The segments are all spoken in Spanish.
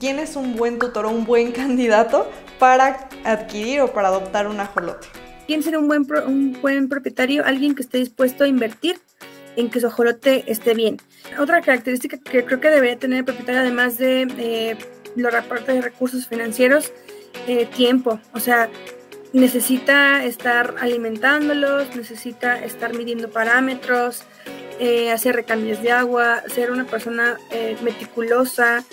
quién es un buen tutor o un buen candidato para adquirir o para adoptar un ajolote. ¿Quién será un buen propietario? Alguien que esté dispuesto a invertir en que su ajolote esté bien. Otra característica que creo que debería tener el propietario, además de los reportes de recursos financieros, tiempo. O sea, necesita estar alimentándolos, necesita estar midiendo parámetros, hacer recambios de agua, ser una persona meticulosa,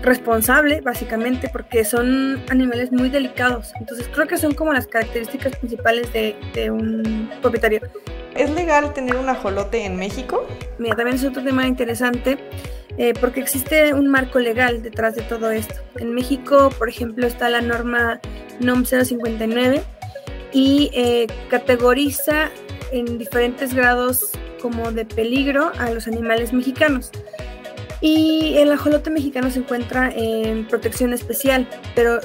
responsable, básicamente, porque son animales muy delicados. Entonces creo que son como las características principales de un propietario. ¿Es legal tener un ajolote en México? Mira, también es otro tema interesante, porque existe un marco legal detrás de todo esto. En México, por ejemplo, está la norma NOM 059 y categoriza en diferentes grados como de peligro a los animales mexicanos. Y el ajolote mexicano se encuentra en protección especial, pero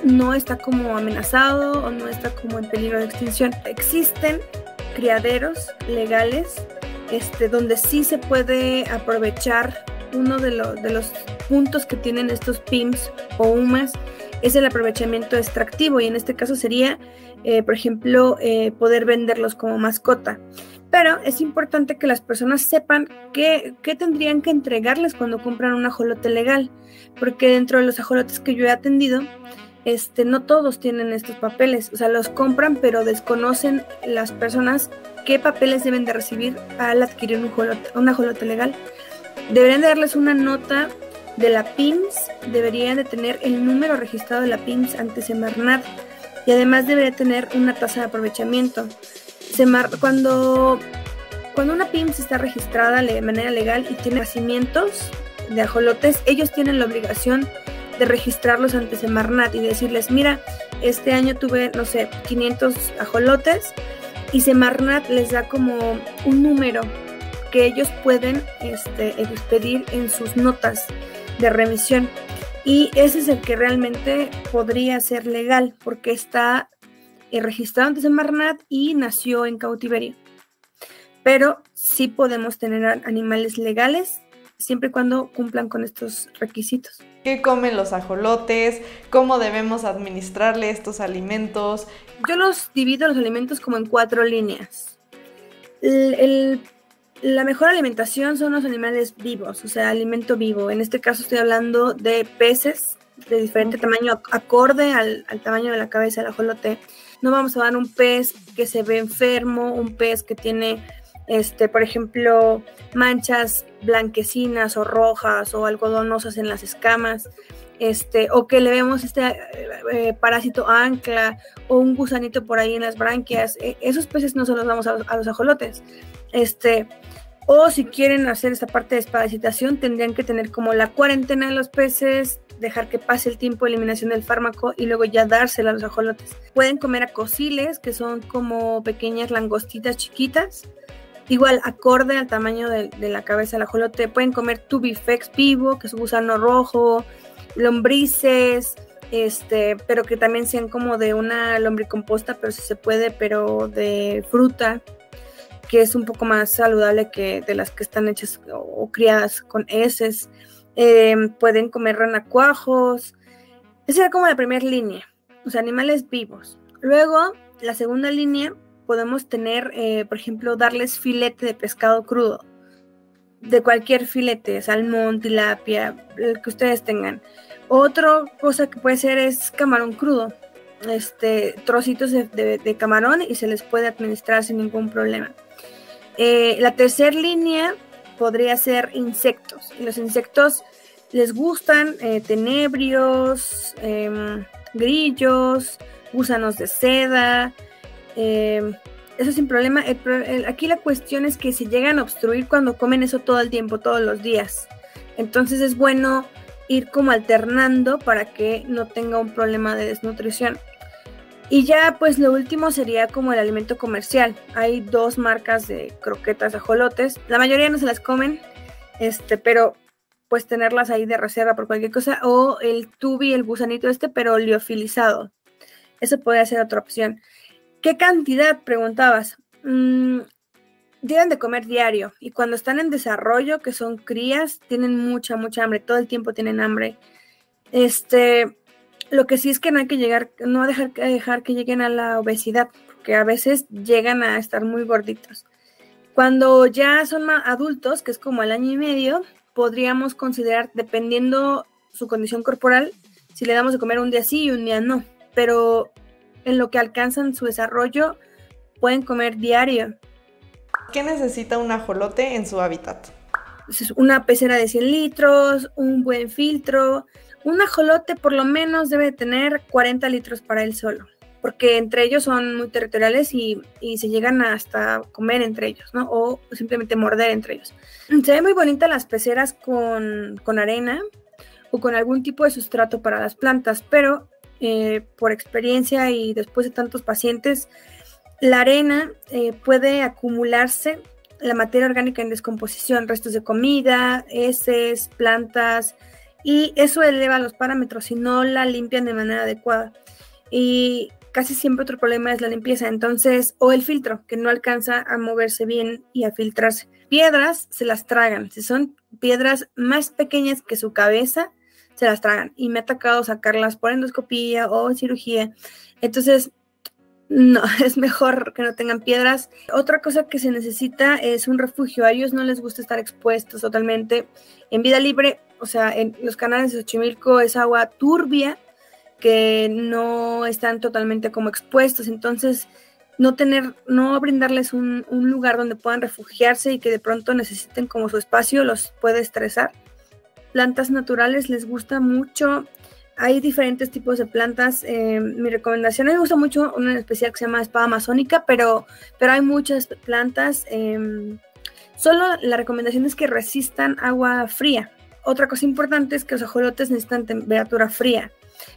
no está como amenazado o no está como en peligro de extinción. Existen criaderos legales donde sí se puede aprovechar. Uno de los puntos que tienen estos PIMS o UMAS es el aprovechamiento extractivo, y en este caso sería, por ejemplo, poder venderlos como mascota. Pero es importante que las personas sepan qué tendrían que entregarles cuando compran un ajolote legal, porque dentro de los ajolotes que yo he atendido, no todos tienen estos papeles. O sea, los compran, pero desconocen las personas qué papeles deben de recibir al adquirir un ajolote legal. Deberían de darles una nota de la PIMS, deberían de tener el número registrado de la PIMS ante Semarnat, y además debería tener una tasa de aprovechamiento. Cuando una PIMS está registrada de manera legal y tiene nacimientos de ajolotes, ellos tienen la obligación de registrarlos ante Semarnat y decirles: mira, este año tuve, no sé, 500 ajolotes, y Semarnat les da como un número que ellos pueden expedir en sus notas de remisión, y ese es el que realmente podría ser legal, porque está registrado ante Semarnat y nació en cautiverio. Pero sí podemos tener animales legales siempre y cuando cumplan con estos requisitos. ¿Qué comen los ajolotes? ¿Cómo debemos administrarle estos alimentos? Yo los divido los alimentos como en 4 líneas. La mejor alimentación son los animales vivos, o sea, alimento vivo. En este caso estoy hablando de peces de diferente tamaño, acorde al tamaño de la cabeza del ajolote. No vamos a dar un pez que se ve enfermo, un pez que tiene, por ejemplo, manchas blanquecinas o rojas o algodonosas en las escamas, o que le vemos parásito ancla o un gusanito por ahí en las branquias. Esos peces no se los damos a los ajolotes. O si quieren hacer esta parte de desparasitación, tendrían que tener como la cuarentena de los peces, dejar que pase el tiempo de eliminación del fármaco y luego ya dársela a los ajolotes. Pueden comer acosiles, que son como pequeñas langostitas chiquitas, igual acorde al tamaño de la cabeza del ajolote. Pueden comer tubifex vivo, que es un gusano rojo, lombrices, pero que también sean como de una lombricomposta, pero si se puede, pero de fruta, que es un poco más saludable que de las que están hechas o criadas con heces. Pueden comer renacuajos. Esa era como la primera línea, o sea, animales vivos. Luego, la segunda línea, podemos tener, por ejemplo, darles filete de pescado crudo, de cualquier filete, salmón, tilapia, el que ustedes tengan. Otra cosa que puede ser es camarón crudo, trocitos de camarón, y se les puede administrar sin ningún problema. La tercera línea podría ser insectos. Y los insectos les gustan tenebrios, grillos, gusanos de seda, eso sin problema. Aquí la cuestión es que se llegan a obstruir cuando comen eso todo el tiempo, todos los días. Entonces es bueno ir como alternando para que no tenga un problema de desnutrición. Y ya pues lo último sería como el alimento comercial. Hay 2 marcas de croquetas ajolotes. La mayoría no se las comen, pero pues tenerlas ahí de reserva por cualquier cosa. O el tubi, el gusanito pero liofilizado. Eso podría ser otra opción. ¿Qué cantidad? Preguntabas. deben de comer diario, y cuando están en desarrollo, que son crías, tienen mucha hambre, todo el tiempo tienen hambre. Lo que sí es que no hay que dejar que lleguen a la obesidad, porque a veces llegan a estar muy gorditos. Cuando ya son adultos, que es como al año y medio, podríamos considerar, dependiendo su condición corporal, si le damos de comer un día sí y un día no, pero en lo que alcanzan su desarrollo, pueden comer diario. ¿Qué necesita un ajolote en su hábitat? Una pecera de 100 litros, un buen filtro. Un ajolote por lo menos debe tener 40 litros para él solo, porque entre ellos son muy territoriales y se llegan hasta comer entre ellos, ¿no? O simplemente morder entre ellos. Se ven muy bonitas las peceras con arena o con algún tipo de sustrato para las plantas, pero por experiencia y después de tantos pacientes, la arena puede acumularse la materia orgánica en descomposición, restos de comida, heces, plantas, y eso eleva los parámetros si no la limpian de manera adecuada. Y casi siempre otro problema es la limpieza, entonces, o el filtro, que no alcanza a moverse bien y a filtrarse. Piedras se las tragan, si son piedras más pequeñas que su cabeza, se las tragan, y me ha tocado sacarlas por endoscopía o cirugía. Entonces, no, es mejor que no tengan piedras. Otra cosa que se necesita es un refugio. A ellos no les gusta estar expuestos totalmente en vida libre. O sea, en los canales de Xochimilco es agua turbia, que no están totalmente como expuestos. Entonces, no brindarles un lugar donde puedan refugiarse y que de pronto necesiten como su espacio, los puede estresar. Plantas naturales les gusta mucho. Hay diferentes tipos de plantas. Mi recomendación, a mí me gusta mucho una en especial que se llama espada amazónica, pero hay muchas plantas. Solo la recomendación es que resistan agua fría. Otra cosa importante es que los ajolotes necesitan temperatura fría.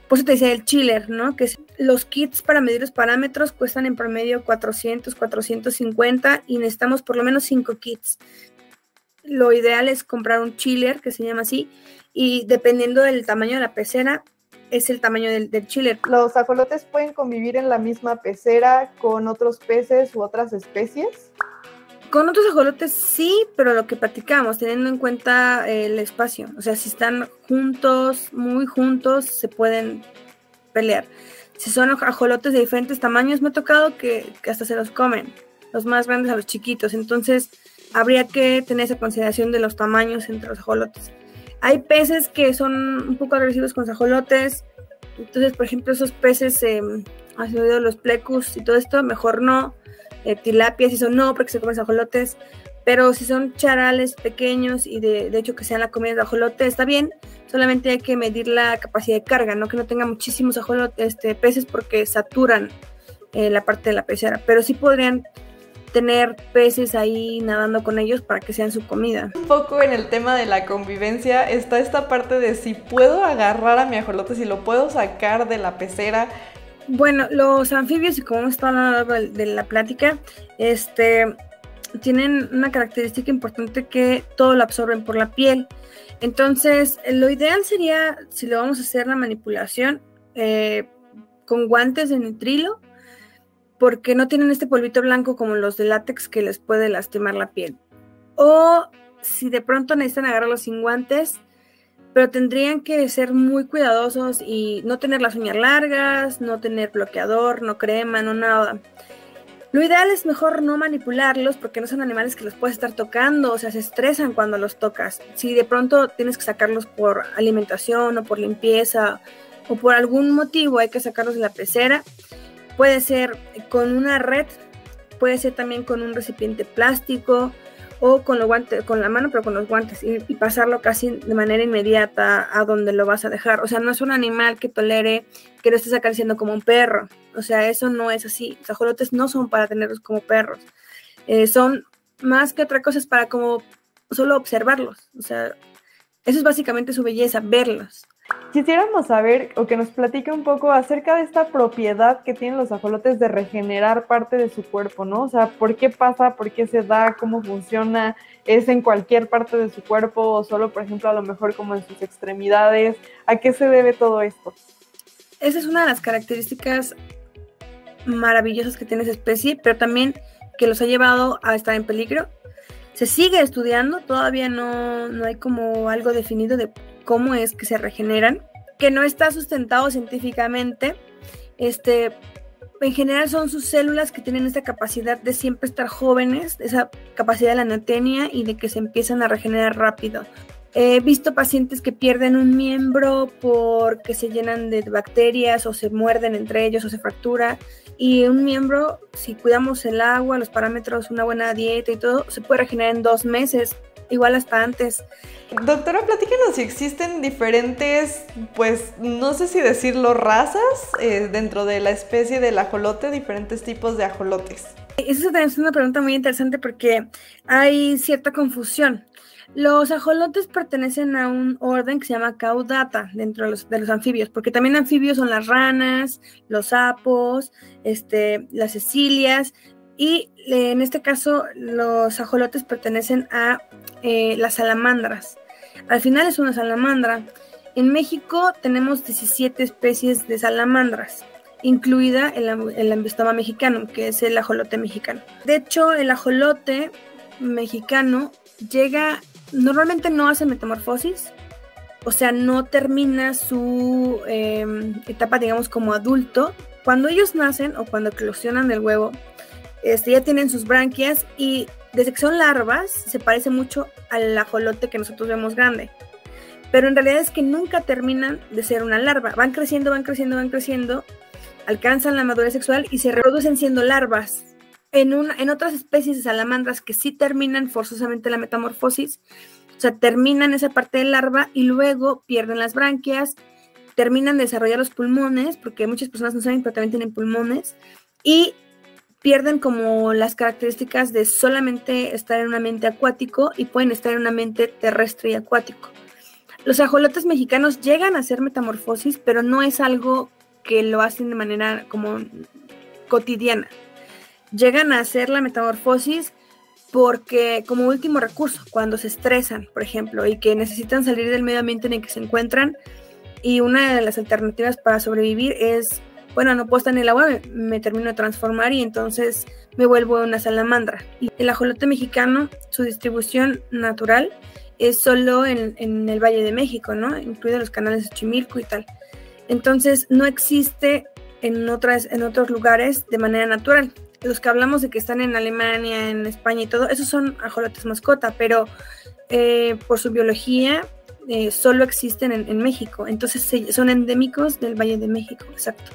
Por eso te decía el chiller, ¿no? Que los kits para medir los parámetros cuestan en promedio 400, 450 y necesitamos por lo menos 5 kits. Lo ideal es comprar un chiller, que se llama así, y dependiendo del tamaño de la pecera, es el tamaño del chiller. ¿Los ajolotes pueden convivir en la misma pecera con otros peces u otras especies? Con otros ajolotes sí, pero lo que platicamos, teniendo en cuenta el espacio. O sea, si están juntos, muy juntos, se pueden pelear. Si son ajolotes de diferentes tamaños, me ha tocado que hasta se los comen, los más grandes a los chiquitos. Entonces, habría que tener esa consideración de los tamaños entre los ajolotes. Hay peces que son un poco agresivos con los ajolotes. Entonces, por ejemplo, esos peces, has oído los plecus y todo esto, mejor no. Tilapias y eso no, porque se comen ajolotes. Pero si son charales pequeños y de hecho que sean la comida de ajolote, está bien. Solamente hay que medir la capacidad de carga, no que no tenga muchísimos peces, porque saturan la parte de la pecera. Pero sí podrían tener peces ahí nadando con ellos para que sean su comida. Un poco en el tema de la convivencia está esta parte de si puedo agarrar a mi ajolote, si lo puedo sacar de la pecera. Bueno, los anfibios, y como hemos estado hablando de la plática, tienen una característica importante, que todo lo absorben por la piel. Entonces, lo ideal sería, si lo vamos a hacer la manipulación, con guantes de nitrilo, porque no tienen este polvito blanco como los de látex que les puede lastimar la piel. O si de pronto necesitan agarrarlos sin guantes, pero tendrían que ser muy cuidadosos y no tener las uñas largas, no tener bloqueador, no crema, no nada. Lo ideal es mejor no manipularlos, porque no son animales que los puedes estar tocando, o sea, se estresan cuando los tocas. Si de pronto tienes que sacarlos por alimentación o por limpieza o por algún motivo hay que sacarlos de la pecera, puede ser con una red, puede ser también con un recipiente plástico o con los guantes, con la mano, pero con los guantes, y pasarlo casi de manera inmediata a donde lo vas a dejar. O sea, no es un animal que tolere que lo estés acariciando como un perro. O sea, eso no es así. Los ajolotes no son para tenerlos como perros. Son más que otra cosa, es para como solo observarlos. O sea, eso es básicamente su belleza, verlos. Quisiéramos saber, o que nos platique un poco acerca de esta propiedad que tienen los ajolotes de regenerar parte de su cuerpo, ¿no? O sea, ¿por qué pasa? ¿Por qué se da? ¿Cómo funciona? ¿Es en cualquier parte de su cuerpo o solo, por ejemplo, a lo mejor como en sus extremidades? ¿A qué se debe todo esto? Esa es una de las características maravillosas que tiene esa especie, pero también que los ha llevado a estar en peligro. Se sigue estudiando, todavía no hay como algo definido de cómo es que se regeneran, que no está sustentado científicamente. En general son sus células que tienen esta capacidad de siempre estar jóvenes, esa capacidad de la neotenia y de que se empiezan a regenerar rápido. He visto pacientes que pierden un miembro porque se llenan de bacterias o se muerden entre ellos o se fractura. Y un miembro, si cuidamos el agua, los parámetros, una buena dieta y todo, se puede regenerar en 2 meses, igual hasta antes. Doctora, platíquenos si existen diferentes, pues no sé si decirlo, razas dentro de la especie del ajolote, diferentes tipos de ajolotes. Esa también es una pregunta muy interesante porque hay cierta confusión. Los ajolotes pertenecen a un orden que se llama Caudata dentro de los anfibios, porque también anfibios son las ranas, los sapos, las cecilias, y en este caso los ajolotes pertenecen a las salamandras. Al final es una salamandra. En México tenemos 17 especies de salamandras, incluida el Ambiostoma mexicano, que es el ajolote mexicano. De hecho, el ajolote mexicano normalmente no hace metamorfosis, o sea, no termina su etapa, digamos, como adulto. Cuando ellos nacen o cuando eclosionan del huevo, ya tienen sus branquias y desde que son larvas se parece mucho al ajolote que nosotros vemos grande. Pero en realidad es que nunca terminan de ser una larva. Van creciendo, alcanzan la madurez sexual y se reproducen siendo larvas. En otras especies de salamandras que sí terminan forzosamente la metamorfosis, o sea, terminan esa parte de larva y luego pierden las branquias, terminan de desarrollar los pulmones, porque muchas personas no saben, pero también tienen pulmones, y pierden como las características de solamente estar en un ambiente acuático y pueden estar en un ambiente terrestre y acuático. Los ajolotes mexicanos llegan a hacer metamorfosis, pero no es algo que lo hacen de manera como cotidiana. Llegan a hacer la metamorfosis porque como último recurso, cuando se estresan, por ejemplo, y que necesitan salir del medio ambiente en el que se encuentran, y una de las alternativas para sobrevivir es, bueno, no puedo estar en el agua, me termino de transformar y entonces me vuelvo una salamandra. Y el ajolote mexicano, su distribución natural es solo en el Valle de México, ¿no? Incluidos los canales de Xochimilco y tal. Entonces no existe en otros lugares de manera natural. Los que hablamos de que están en Alemania, en España y todo, esos son ajolotes mascota, pero por su biología solo existen en México. Entonces son endémicos del Valle de México, exacto.